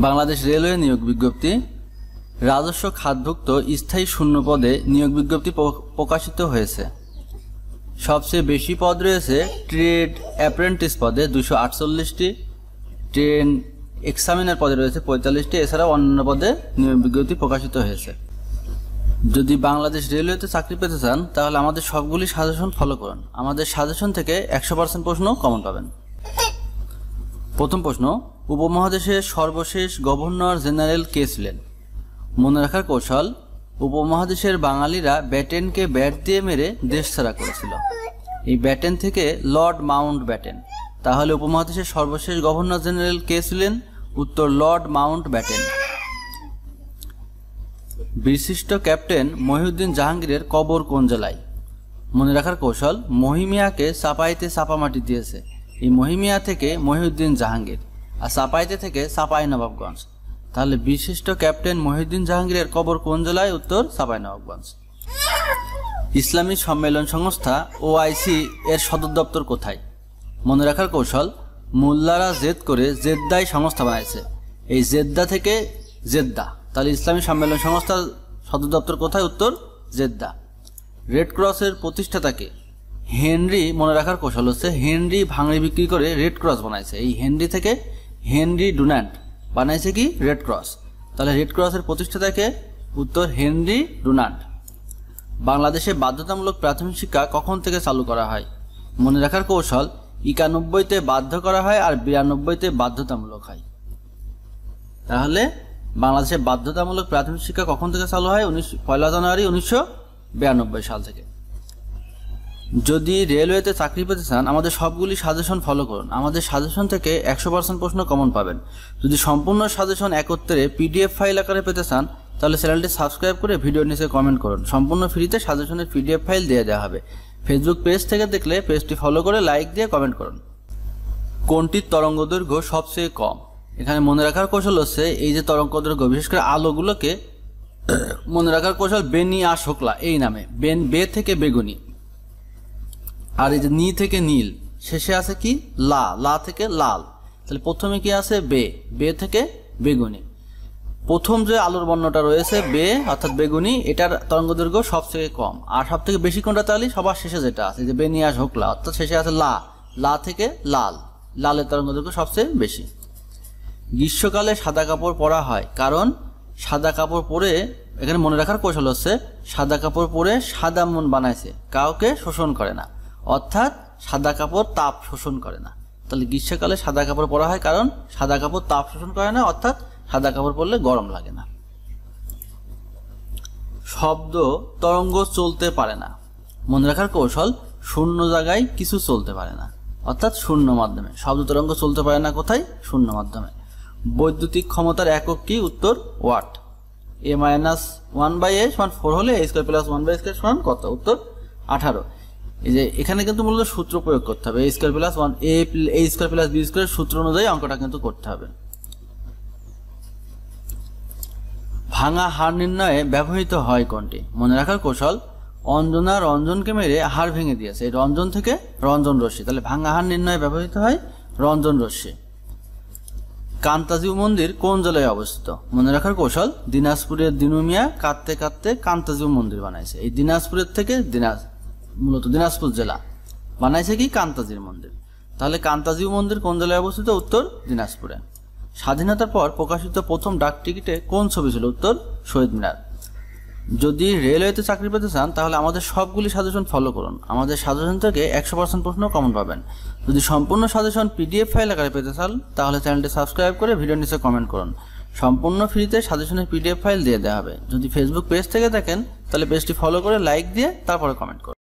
Bangladesh railway নিয়োগ বিজ্ঞপ্তি। রাজস্ব খাতভুক্ত স্থায়ী শূন্য পদে নিয়োগ বিজ্ঞপ্তি প্রকাশিত হয়েছে। সবচেয়ে বেশি পদ রয়েছে ট্রেড অ্যাপ্রেন্টিস পদে 248টি, ট্রেন এক্সামিনার পদে রয়েছে 45টি। এছাড়াও অন্যান্য পদে নিয়োগ বিজ্ঞপ্তি প্রকাশিত হয়েছে। যদি বাংলাদেশ রেলওয়েতে চাকরি পেতে চান তাহলে আমাদের সবগুলি সাজেশন ফলো করুন। আমাদের সাজেশন থেকে 100% প্রশ্ন কমন পাবেন। প্রথম প্রশ্ন, উপমহাদেশের সর্বশেষ গভর্নর জেনারেল কে ছিলেন? মনে রাখার কৌশল, উপমহাদেশের বাঙালিরা ব্যাটেনকে ব্যাট দিয়ে মেরে দেশ ছাড়া করেছিল। এই ব্যাটেন থেকে লর্ড মাউন্ট ব্যাটেন। তাহলে উপমহাদেশের সর্বশেষ গভর্নর জেনারেল কে ছিলেন? উত্তর লর্ড মাউন্ট ব্যাটেন। বিশিষ্ট ক্যাপ্টেন মহিউদ্দিন জাহাঙ্গীরের কবর কোন জেলায়? মনে রাখার কৌশল, মহিমিয়াকে চাপাইতে চাপামাটি দিয়েছে। এই মহিমিয়া থেকে মহিউদ্দিন জাহাঙ্গীর, আর চাপাইতে থেকে চাঁপাইনবাবগঞ্জ। তাহলে বিশিষ্ট ক্যাপ্টেন মহিউদ্দিন জাহাঙ্গীরের কবর কোন জেলায়? উত্তর চাঁপাইনবাবগঞ্জ। ইসলামী সম্মেলন সংস্থা OIC এর সদর দপ্তর কোথায়? মনে রাখার কৌশল, মোল্লারা জেদ করে জেদ্দায় সংস্থা বানাইছে। এই জেদ্দা থেকে জেদ্দা। তাহলে ইসলামী সম্মেলন সংস্থার সদর দপ্তর কোথায়? উত্তর জেদ্দা। রেড ক্রসের প্রতিষ্ঠাতাকে? হেনরি। মনে রাখার কৌশল হচ্ছে হেনরি ভাঙড়ি বিক্রি করে রেড ক্রস বানাইছে। এই হেনরি থেকে হেনরি ডুনান্ট বানাইছে কি? Red cross. তাহলে রেড ক্রসের প্রতিষ্ঠাতাকে? উত্তর হেনরি ডুনান্ট। বাংলাদেশে বাধ্যতামূলক প্রাথমিক শিক্ষা কখন থেকে চালু করা হয়? মনে রাখার কৌশল, 91-তে বাধ্য করা হয় আর 92-তে বাধ্যতামূলক হয়। তাহলে বাংলাদেশে বাধ্যতামূলক প্রাথমিক শিক্ষা কখন থেকে চালু হয়? 1 জানুয়ারি 1992 সাল থেকে। যদি রেলওয়েতে চাকরি পেতে চান আমাদের সবগুলি সাজেশন ফলো করুন। আমাদের সাজেশন থেকে 100% প্রশ্ন কমন পাবেন। যদি সম্পূর্ণ সাজেশন একত্রে PDF ফাইল আকারে পেতে চান তাহলে চ্যানেলটি সাবস্ক্রাইব করে ভিডিওর নিচে কমেন্ট করুন। সম্পূর্ণ ফ্রিতে সাজেশনের PDF ফাইল দিয়ে দেওয়া হবে। ফেসবুক পেজ থেকে দেখলে পেজটি ফলো করে লাইক দিয়ে কমেন্ট করুন। কোনটির তরঙ্গ দৈর্ঘ্য সবচেয়ে কম? এখানে মনে রাখার কৌশল হচ্ছে এই যে তরঙ্গ দৈর্ঘ্য, বিশেষ করে আলোগুলোকে মনে রাখার কৌশল বেনি আর শোকলা এই নামে। বে থেকে বেগুনি, আর এই যে নি থেকে নীল, শেষে আছে কি? লা। লা থেকে লাল। তাহলে প্রথমে কি আছে? বে থেকে বেগুনি। প্রথম যে আলোর বর্ণটা রয়েছে বে অর্থাৎ বেগুনি, এটার তরঙ্গ দৈর্ঘ্য সবথেকে কম। আর সব থেকে বেশি কোনটা? তাহলে সবার শেষে যেটা আছে যে বেনিয়া ঝোকলা, অর্থাৎ শেষে আছে লা। লা থেকে লাল। লালের তরঙ্গ দৈর্ঘ্য সবচেয়ে বেশি। গ্রীষ্মকালে সাদা কাপড় পরা হয় কারণ সাদা কাপড় পরে, এখানে মনে রাখার কৌশল হচ্ছে সাদা কাপড় পরে সাদা মন বানাইছে, কাউকে শোষণ করে না, অর্থাৎ সাদা কাপড় তাপ শোষণ করে না। তাহলে গ্রীষ্মকালে সাদা কাপড় পরা হয় কারণ সাদা কাপড় তাপ শোষণ করে না, অর্থাৎ সাদা কাপড় পরলে গরম লাগে না। শব্দ তরঙ্গ চলতে পারে না। মনে রাখার কৌশল, শূন্য জায়গায় কিছু চলতে পারে না, অর্থাৎ শূন্য মাধ্যমে। শব্দ তরঙ্গ চলতে পারে না কোথায়? শূন্য মাধ্যমে। বৈদ্যুতিক ক্ষমতার একক কি? উত্তর ওয়াট। A-1/a = 4 হলে a² + 1/a² সমান কত? উত্তর 18। এই যে এখানে কিন্তু মূলত সূত্র প্রয়োগ করতে হবে। a² + 1a² + b² সূত্র অনুযায়ী অঙ্কটা কিন্তু করতে হবে। ভাঙা হাড় নির্ণয়ে ব্যবহৃত হয় কোনটি? মনে রাখার কৌশল, অঞ্জনা রঞ্জনকে মেরে হাড় ভেঙে দিয়েছে। এই রঞ্জন থেকে রঞ্জন রশ্মি। তাহলে ভাঙা হাড় নির্ণয়ে ব্যবহৃত হয় রঞ্জন রশ্মি। কান্তাজিউ মন্দির কোন জেলায় অবস্থিত? মনে রাখার কৌশল, দিনাজপুরের দিনু মিয়া কাঁদতে কাঁদতে কান্তাজিউ মন্দির বানাইছে। এই দিনাজপুরের থেকে মূলত দিনাজপুর জেলা বানাইছে কি? কান্তাজির মন্দির। তাহলে কান্তাজিউ মন্দির কোন জেলায় অবস্থিত? উত্তর দিনাজপুরে। স্বাধীনতার পর প্রকাশিত প্রথম ডাক টিকিটে কোন ছবি ছিল? উত্তর শহীদ মিনার। যদি রেলওয়েতে চাকরি পেতে চান তাহলে আমাদের সবগুলি সাজেশন ফলো করুন। আমাদের সাজেশন থেকে 100% প্রশ্ন কমন পাবেন। যদি সম্পূর্ণ সাজেশন PDF ফাইল আকারে পেতে চান তাহলে চ্যানেলটি সাবস্ক্রাইব করে ভিডিওর নিচে কমেন্ট করুন। সম্পূর্ণ ফ্রিতে সাজেশনের PDF ফাইল দিয়ে দেওয়া হবে। যদি ফেসবুক পেজ থেকে দেখেন তাহলে পেজটি ফলো করে লাইক দিয়ে তারপরে কমেন্ট করুন।